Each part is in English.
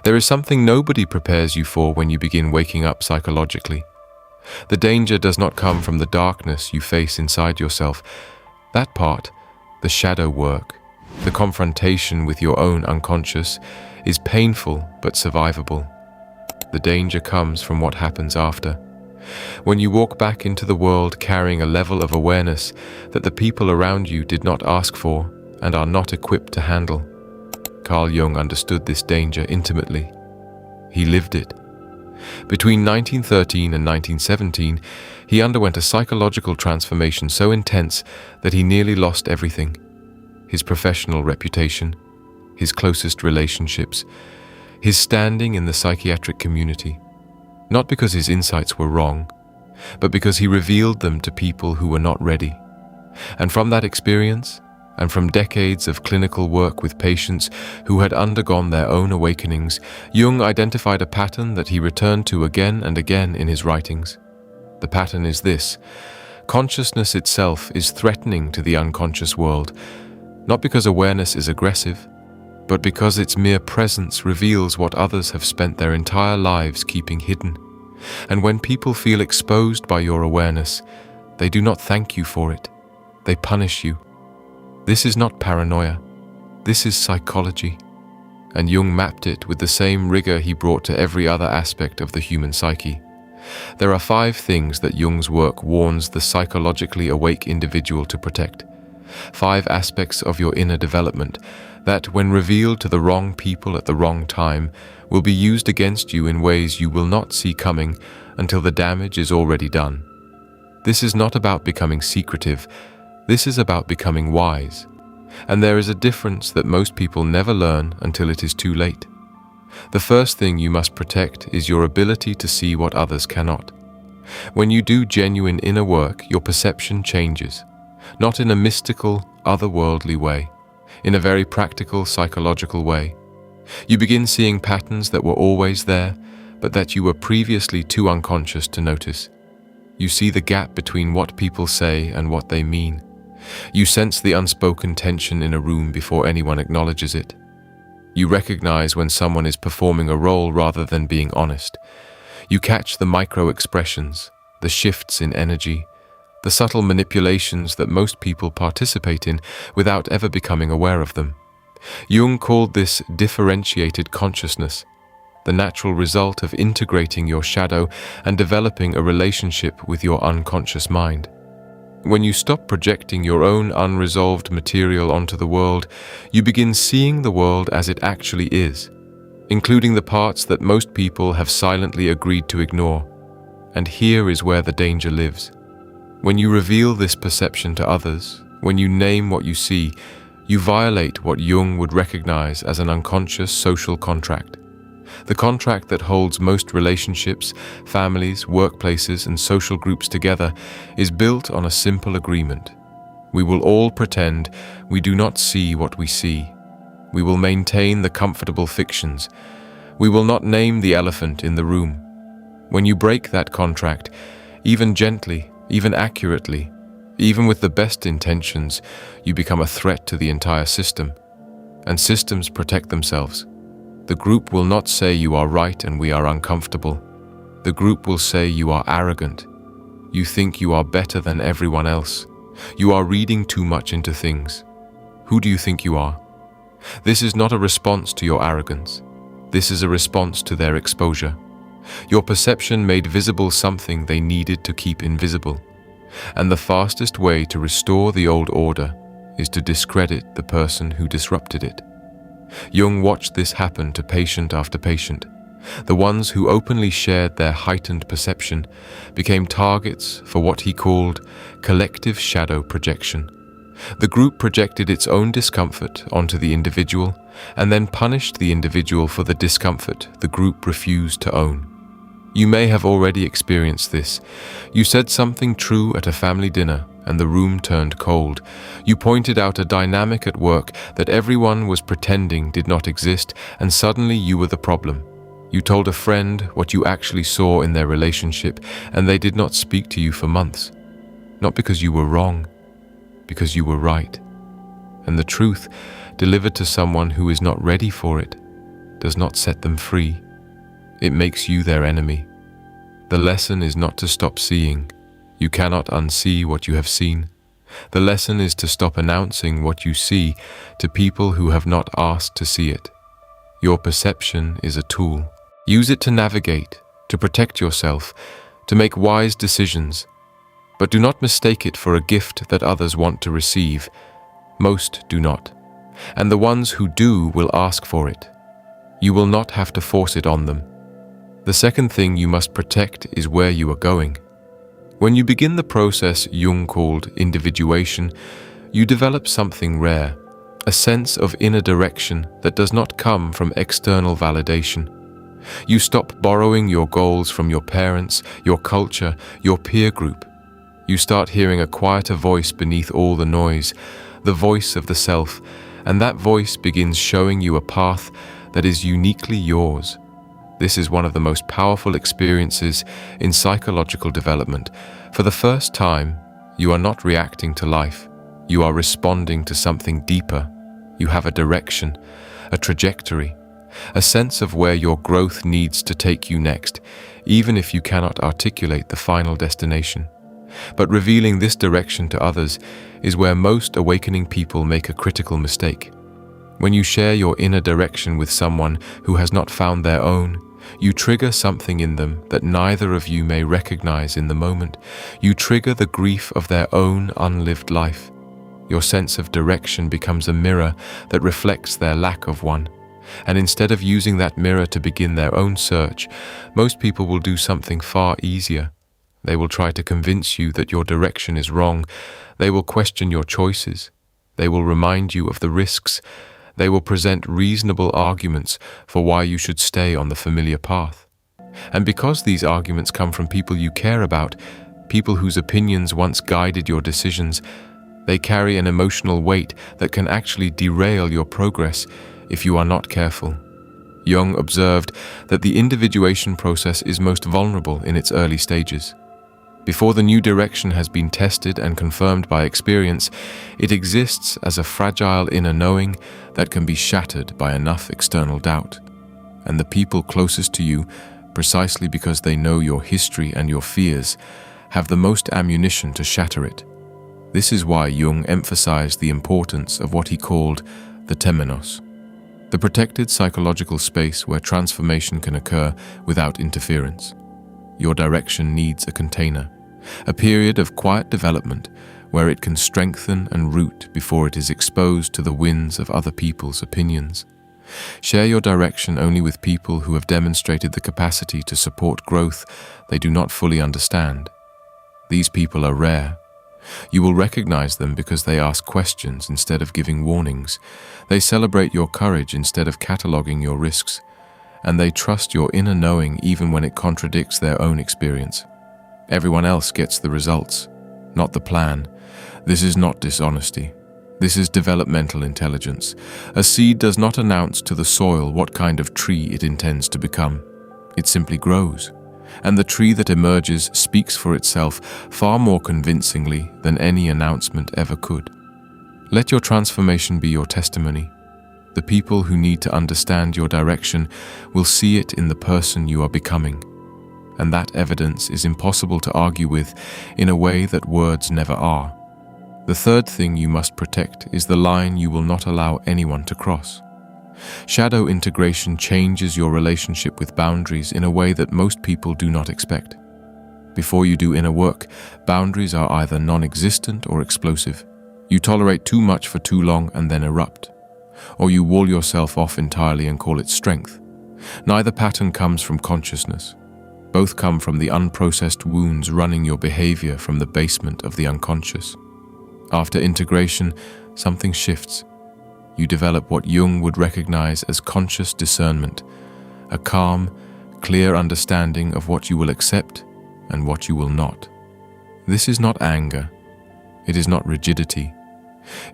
There is something nobody prepares you for when you begin waking up psychologically. The danger does not come from the darkness you face inside yourself. That part, the shadow work, the confrontation with your own unconscious, is painful but survivable. The danger comes from what happens after. When you walk back into the world carrying a level of awareness that the people around you did not ask for and are not equipped to handle. Carl Jung understood this danger intimately. He lived it. Between 1913 and 1917, he underwent a psychological transformation so intense that he nearly lost everything: his professional reputation, his closest relationships, his standing in the psychiatric community. Not because his insights were wrong, but because he revealed them to people who were not ready. And from that experience, and from decades of clinical work with patients who had undergone their own awakenings, Jung identified a pattern that he returned to again and again in his writings. The pattern is this: consciousness itself is threatening to the unconscious world, not because awareness is aggressive, but because its mere presence reveals what others have spent their entire lives keeping hidden. And when people feel exposed by your awareness, they do not thank you for it. They punish you. This is not paranoia. This is psychology. And Jung mapped it with the same rigor he brought to every other aspect of the human psyche. There are 5 things that Jung's work warns the psychologically awake individual to protect. 5 aspects of your inner development that, when revealed to the wrong people at the wrong time, will be used against you in ways you will not see coming until the damage is already done. This is not about becoming secretive. This is about becoming wise. And there is a difference that most people never learn until it is too late. The first thing you must protect is your ability to see what others cannot. When you do genuine inner work, your perception changes. Not in a mystical, otherworldly way, in a very practical, psychological way. You begin seeing patterns that were always there, but that you were previously too unconscious to notice. You see the gap between what people say and what they mean. You sense the unspoken tension in a room before anyone acknowledges it. You recognize when someone is performing a role rather than being honest. You catch the micro-expressions, the shifts in energy, the subtle manipulations that most people participate in without ever becoming aware of them. Jung called this differentiated consciousness, the natural result of integrating your shadow and developing a relationship with your unconscious mind. When you stop projecting your own unresolved material onto the world, you begin seeing the world as it actually is, including the parts that most people have silently agreed to ignore. And here is where the danger lives. When you reveal this perception to others, when you name what you see, you violate what Jung would recognize as an unconscious social contract. The contract that holds most relationships, families, workplaces, and social groups together is built on a simple agreement. We will all pretend we do not see what we see. We will maintain the comfortable fictions. We will not name the elephant in the room. When you break that contract, even gently, even accurately, even with the best intentions, you become a threat to the entire system. And systems protect themselves. The group will not say you are right and we are uncomfortable. The group will say you are arrogant. You think you are better than everyone else. You are reading too much into things. Who do you think you are? This is not a response to your arrogance. This is a response to their exposure. Your perception made visible something they needed to keep invisible. And the fastest way to restore the old order is to discredit the person who disrupted it. Jung watched this happen to patient after patient. The ones who openly shared their heightened perception became targets for what he called collective shadow projection. The group projected its own discomfort onto the individual and then punished the individual for the discomfort the group refused to own. You may have already experienced this. You said something true at a family dinner and the room turned cold. You pointed out a dynamic at work that everyone was pretending did not exist, and suddenly you were the problem. You told a friend what you actually saw in their relationship, and they did not speak to you for months. Not because you were wrong, because you were right. And the truth, delivered to someone who is not ready for it, does not set them free. It makes you their enemy. The lesson is not to stop seeing. You cannot unsee what you have seen. The lesson is to stop announcing what you see to people who have not asked to see it. Your perception is a tool. Use it to navigate, to protect yourself, to make wise decisions. But do not mistake it for a gift that others want to receive. Most do not. And the ones who do will ask for it. You will not have to force it on them. The second thing you must protect is where you are going. When you begin the process Jung called individuation, you develop something rare, a sense of inner direction that does not come from external validation. You stop borrowing your goals from your parents, your culture, your peer group. You start hearing a quieter voice beneath all the noise, the voice of the self, and that voice begins showing you a path that is uniquely yours. This is one of the most powerful experiences in psychological development. For the first time, you are not reacting to life. You are responding to something deeper. You have a direction, a trajectory, a sense of where your growth needs to take you next, even if you cannot articulate the final destination. But revealing this direction to others is where most awakening people make a critical mistake. When you share your inner direction with someone who has not found their own, you trigger something in them that neither of you may recognize in the moment. You trigger the grief of their own unlived life. Your sense of direction becomes a mirror that reflects their lack of one. And instead of using that mirror to begin their own search, most people will do something far easier. They will try to convince you that your direction is wrong. They will question your choices. They will remind you of the risks. They will present reasonable arguments for why you should stay on the familiar path. And because these arguments come from people you care about, people whose opinions once guided your decisions, they carry an emotional weight that can actually derail your progress if you are not careful. Jung observed that the individuation process is most vulnerable in its early stages. Before the new direction has been tested and confirmed by experience, it exists as a fragile inner knowing that can be shattered by enough external doubt. And the people closest to you, precisely because they know your history and your fears, have the most ammunition to shatter it. This is why Jung emphasized the importance of what he called the temenos, the protected psychological space where transformation can occur without interference. Your direction needs a container, a period of quiet development where it can strengthen and root before it is exposed to the winds of other people's opinions. Share your direction only with people who have demonstrated the capacity to support growth they do not fully understand. These people are rare. You will recognize them because they ask questions instead of giving warnings. They celebrate your courage instead of cataloging your risks. And they trust your inner knowing even when it contradicts their own experience. Everyone else gets the results, not the plan. This is not dishonesty. This is developmental intelligence. A seed does not announce to the soil what kind of tree it intends to become. It simply grows. And the tree that emerges speaks for itself far more convincingly than any announcement ever could. Let your transformation be your testimony. The people who need to understand your direction will see it in the person you are becoming. And that evidence is impossible to argue with in a way that words never are. The third thing you must protect is the line you will not allow anyone to cross. Shadow integration changes your relationship with boundaries in a way that most people do not expect. Before you do inner work, boundaries are either non-existent or explosive. You tolerate too much for too long and then erupt. Or you wall yourself off entirely and call it strength. Neither pattern comes from consciousness. Both come from the unprocessed wounds running your behavior from the basement of the unconscious. After integration, something shifts. You develop what Jung would recognize as conscious discernment, a calm, clear understanding of what you will accept and what you will not. This is not anger. It is not rigidity.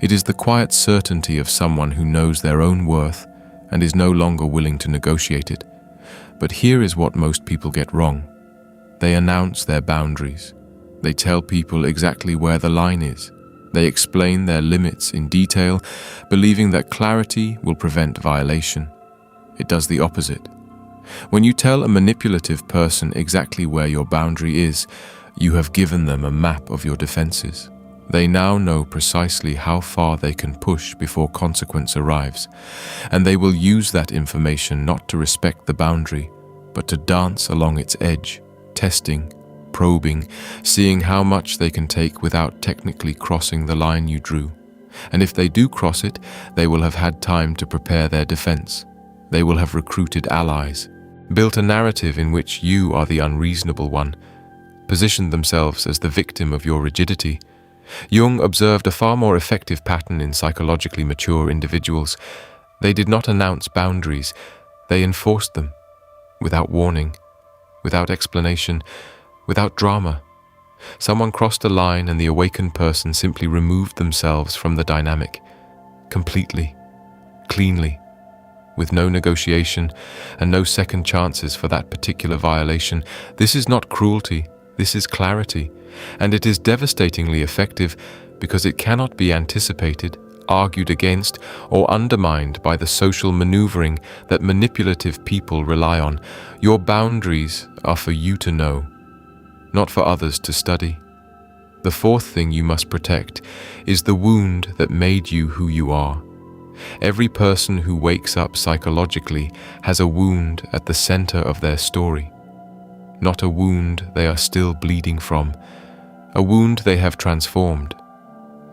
It is the quiet certainty of someone who knows their own worth and is no longer willing to negotiate it. But here is what most people get wrong. They announce their boundaries. They tell people exactly where the line is. They explain their limits in detail, believing that clarity will prevent violation. It does the opposite. When you tell a manipulative person exactly where your boundary is, you have given them a map of your defenses. They now know precisely how far they can push before consequence arrives, and they will use that information not to respect the boundary, but to dance along its edge, testing, probing, seeing how much they can take without technically crossing the line you drew. And if they do cross it, they will have had time to prepare their defense. They will have recruited allies, built a narrative in which you are the unreasonable one, positioned themselves as the victim of your rigidity. Jung observed a far more effective pattern in psychologically mature individuals. They did not announce boundaries, they enforced them, without warning, without explanation, without drama. Someone crossed a line and the awakened person simply removed themselves from the dynamic, completely, cleanly, with no negotiation and no second chances for that particular violation. This is not cruelty, this is clarity, and it is devastatingly effective because it cannot be anticipated, argued against, or undermined by the social maneuvering that manipulative people rely on. Your boundaries are for you to know, not for others to study. The fourth thing you must protect is the wound that made you who you are. Every person who wakes up psychologically has a wound at the center of their story. Not a wound they are still bleeding from, a wound they have transformed.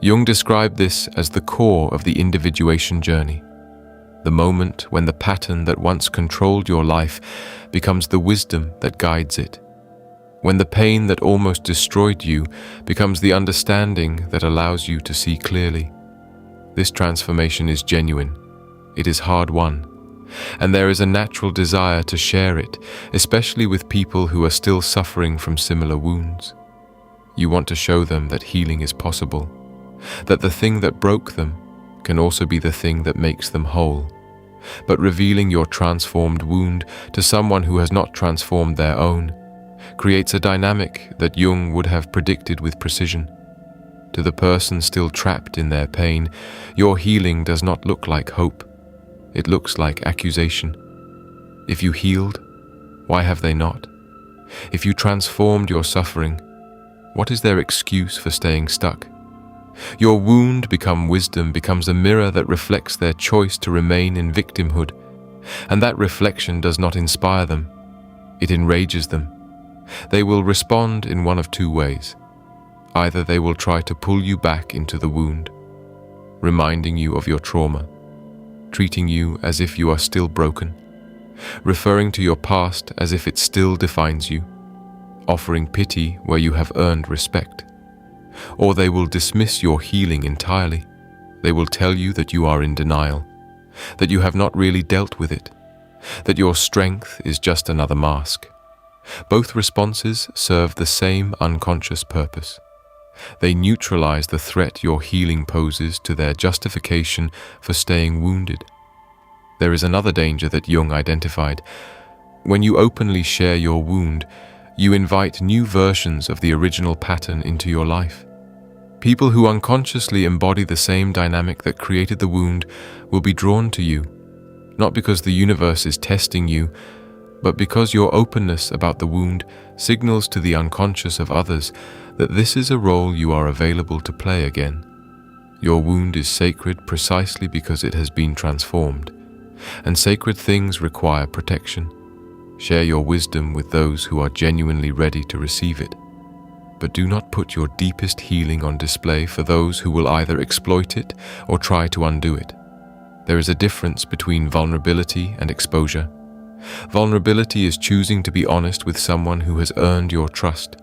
Jung described this as the core of the individuation journey, the moment when the pattern that once controlled your life becomes the wisdom that guides it, when the pain that almost destroyed you becomes the understanding that allows you to see clearly. This transformation is genuine, it is hard-won, and there is a natural desire to share it, especially with people who are still suffering from similar wounds. You want to show them that healing is possible, that the thing that broke them can also be the thing that makes them whole. But revealing your transformed wound to someone who has not transformed their own creates a dynamic that Jung would have predicted with precision. To the person still trapped in their pain, your healing does not look like hope. It looks like accusation. If you healed, why have they not? If you transformed your suffering, what is their excuse for staying stuck? Your wound become wisdom becomes a mirror that reflects their choice to remain in victimhood, and that reflection does not inspire them, it enrages them. They will respond in one of two ways. Either they will try to pull you back into the wound, reminding you of your trauma, treating you as if you are still broken, referring to your past as if it still defines you, offering pity where you have earned respect. Or they will dismiss your healing entirely. They will tell you that you are in denial, that you have not really dealt with it, that your strength is just another mask. Both responses serve the same unconscious purpose. They neutralize the threat your healing poses to their justification for staying wounded. There is another danger that Jung identified. When you openly share your wound, you invite new versions of the original pattern into your life. People who unconsciously embody the same dynamic that created the wound will be drawn to you, not because the universe is testing you, but because your openness about the wound signals to the unconscious of others that this is a role you are available to play again. Your wound is sacred precisely because it has been transformed, and sacred things require protection. Share your wisdom with those who are genuinely ready to receive it, but do not put your deepest healing on display for those who will either exploit it or try to undo it. There is a difference between vulnerability and exposure. Vulnerability is choosing to be honest with someone who has earned your trust.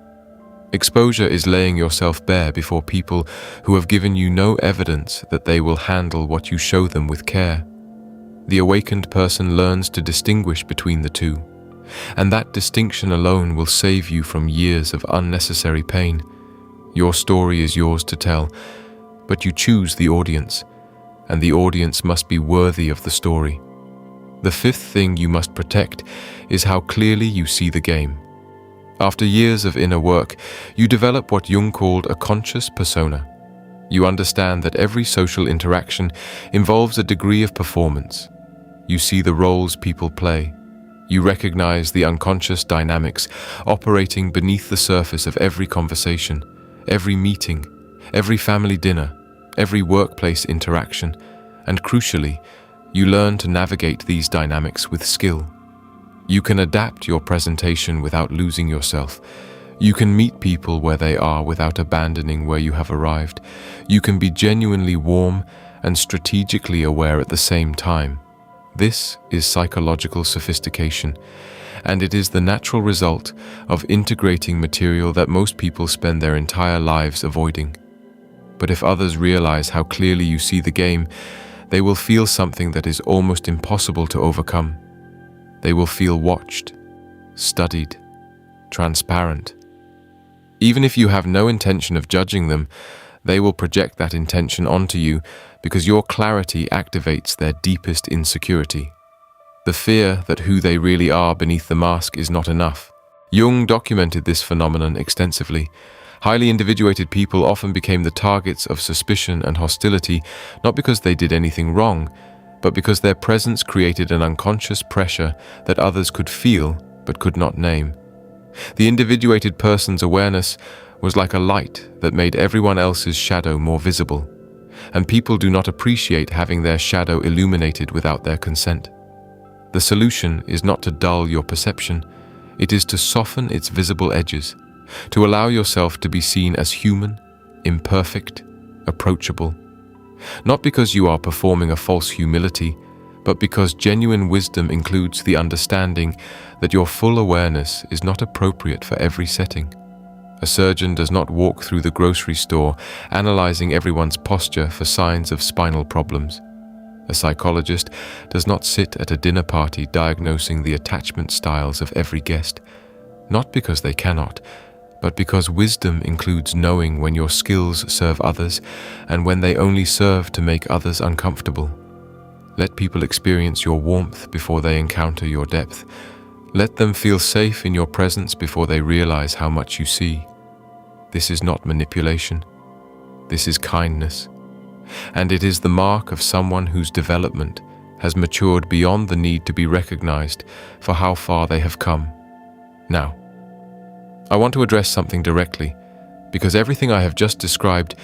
Exposure is laying yourself bare before people who have given you no evidence that they will handle what you show them with care. The awakened person learns to distinguish between the two, and that distinction alone will save you from years of unnecessary pain. Your story is yours to tell, but you choose the audience, and the audience must be worthy of the story. The fifth thing you must protect is how clearly you see the game. After years of inner work, you develop what Jung called a conscious persona. You understand that every social interaction involves a degree of performance. You see the roles people play. You recognize the unconscious dynamics operating beneath the surface of every conversation, every meeting, every family dinner, every workplace interaction, and crucially, you learn to navigate these dynamics with skill. You can adapt your presentation without losing yourself. You can meet people where they are without abandoning where you have arrived. You can be genuinely warm and strategically aware at the same time. This is psychological sophistication, and it is the natural result of integrating material that most people spend their entire lives avoiding. But if others realize how clearly you see the game, they will feel something that is almost impossible to overcome. They will feel watched, studied, transparent. Even if you have no intention of judging them, they will project that intention onto you because your clarity activates their deepest insecurity. The fear that who they really are beneath the mask is not enough. Jung documented this phenomenon extensively. Highly individuated people often became the targets of suspicion and hostility, not because they did anything wrong, but because their presence created an unconscious pressure that others could feel but could not name. The individuated person's awareness was like a light that made everyone else's shadow more visible, and people do not appreciate having their shadow illuminated without their consent. The solution is not to dull your perception, it is to soften its visible edges, to allow yourself to be seen as human, imperfect, approachable. Not because you are performing a false humility, but because genuine wisdom includes the understanding that your full awareness is not appropriate for every setting. A surgeon does not walk through the grocery store analyzing everyone's posture for signs of spinal problems. A psychologist does not sit at a dinner party diagnosing the attachment styles of every guest, not because they cannot, but because wisdom includes knowing when your skills serve others and when they only serve to make others uncomfortable. Let people experience your warmth before they encounter your depth. Let them feel safe in your presence before they realize how much you see. This is not manipulation. This is kindness. And it is the mark of someone whose development has matured beyond the need to be recognized for how far they have come. Now, I want to address something directly, because everything I have just described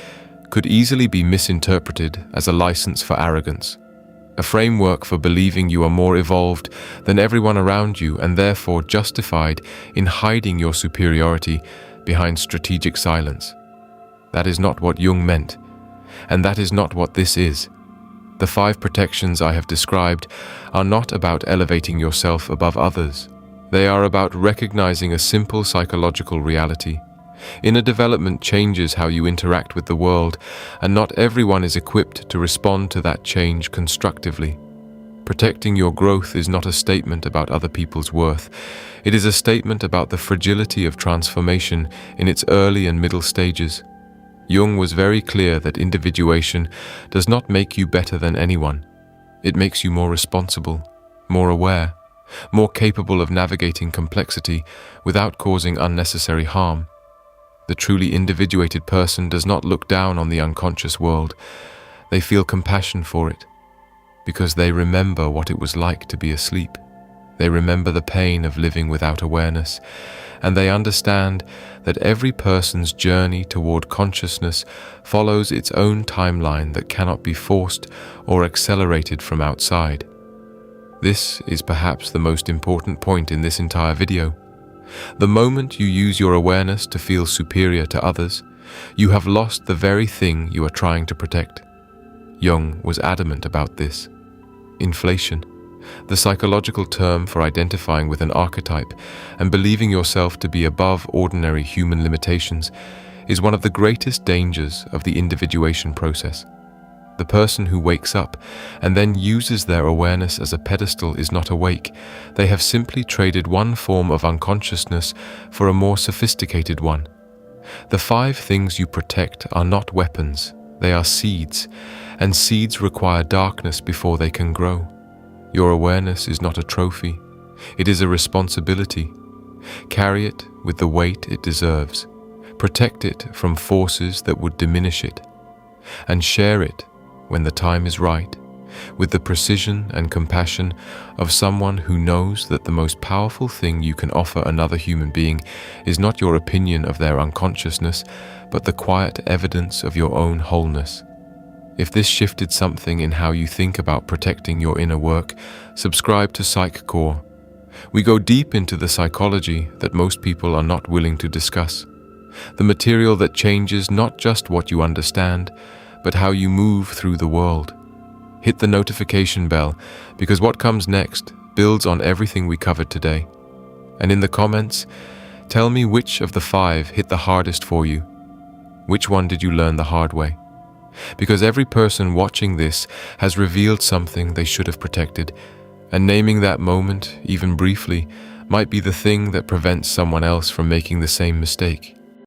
could easily be misinterpreted as a license for arrogance, a framework for believing you are more evolved than everyone around you and therefore justified in hiding your superiority behind strategic silence. That is not what Jung meant, and that is not what this is. The 5 protections I have described are not about elevating yourself above others. They are about recognizing a simple psychological reality. Inner development changes how you interact with the world, and not everyone is equipped to respond to that change constructively. Protecting your growth is not a statement about other people's worth. It is a statement about the fragility of transformation in its early and middle stages. Jung was very clear that individuation does not make you better than anyone. It makes you more responsible, more aware, more capable of navigating complexity without causing unnecessary harm. The truly individuated person does not look down on the unconscious world. They feel compassion for it, because they remember what it was like to be asleep. They remember the pain of living without awareness, and they understand that every person's journey toward consciousness follows its own timeline that cannot be forced or accelerated from outside. This is perhaps the most important point in this entire video. The moment you use your awareness to feel superior to others, you have lost the very thing you are trying to protect. Jung was adamant about this. Inflation, the psychological term for identifying with an archetype and believing yourself to be above ordinary human limitations, is one of the greatest dangers of the individuation process. The person who wakes up and then uses their awareness as a pedestal is not awake. They have simply traded one form of unconsciousness for a more sophisticated one. The 5 things you protect are not weapons, they are seeds, and seeds require darkness before they can grow. Your awareness is not a trophy, it is a responsibility. Carry it with the weight it deserves. Protect it from forces that would diminish it, and share it when the time is right with the precision and compassion of someone who knows that the most powerful thing you can offer another human being is not your opinion of their unconsciousness, but the quiet evidence of your own wholeness. If this shifted something in how you think about protecting your inner work, subscribe to Psych Core. We go deep into the psychology that most people are not willing to discuss. The material that changes not just what you understand, but how you move through the world. Hit the notification bell, because what comes next builds on everything we covered today. And in the comments, tell me which of the 5 hit the hardest for you. Which one did you learn the hard way? Because every person watching this has revealed something they should have protected, and naming that moment, even briefly, might be the thing that prevents someone else from making the same mistake.